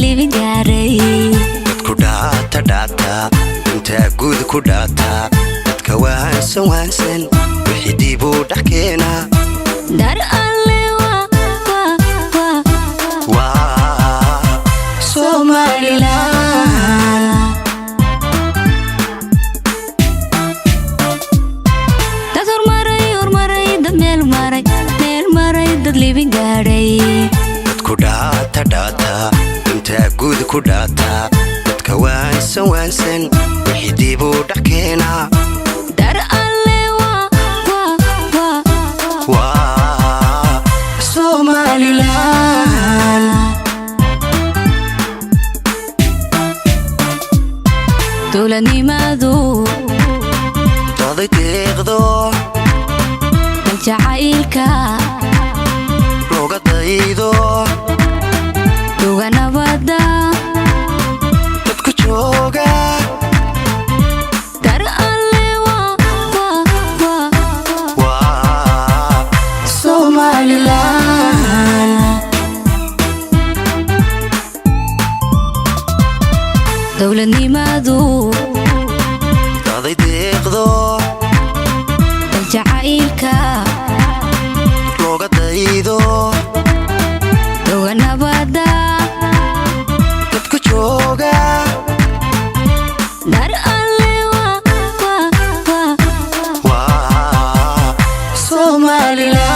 living gaaray dadku dhaata inta guud ku dhaata dadka waansan wixii dib u dhaxkeena dar alle wa Somaliland dad hormaray dad meel maray dad living gaaray dadku dhaata inta guud ku dhaata dadka waansan wixii dib u dhaxkeena dar alle wa Somaliland dowladnimadu daday deeqdo jacaylka looga daydo duga nabada dadku jooga dar alle wa Somaliland dowladnimadu daday deeqdo jacaylka looga daydo duga nabada dadku jooga dar alle wa Somaliland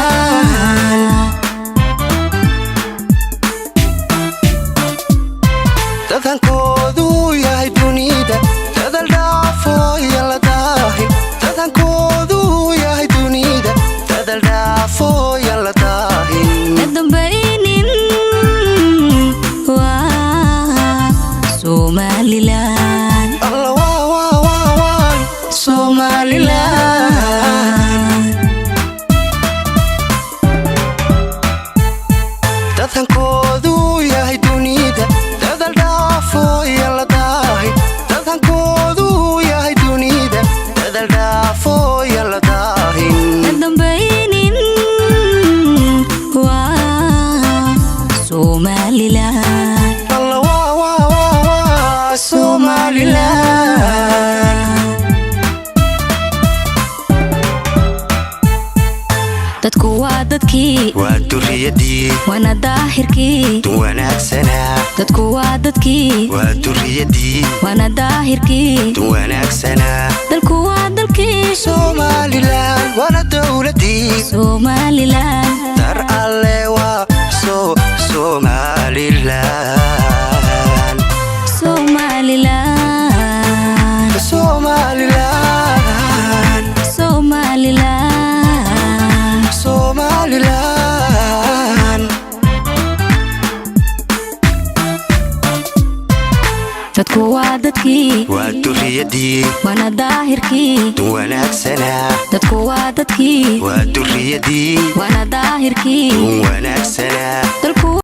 dadankoodu yahay dunida dadal dhaafo yala daahi dadankoodu yahay dunida dadal dhaafo yala daahi dambaynin wa Somaliland Allah wa Somaliland dadankoodu yahay dunida dadal dhaafo yala daahi dadankoodu yahay dunida dadal dhaafo yala daahi dambaynin wa Somaliland Allah wa Somaliland dadku waa dadkii waa duriyadii wana daahirkii wanaagsana dadku waa dadkii waa duriyadii wana daahirkii wanaagsana dalku waa dalkii Somaliland wana dowladii Somaliland dar alle wa Somaliland Somaliland Somaliland Somaliland Somaliland dadku waa dadkii waa duriyadii wana daahirkii wanaagsana dadku waa dadkii waa duriyadii wana daahirkii wanaagsana dalku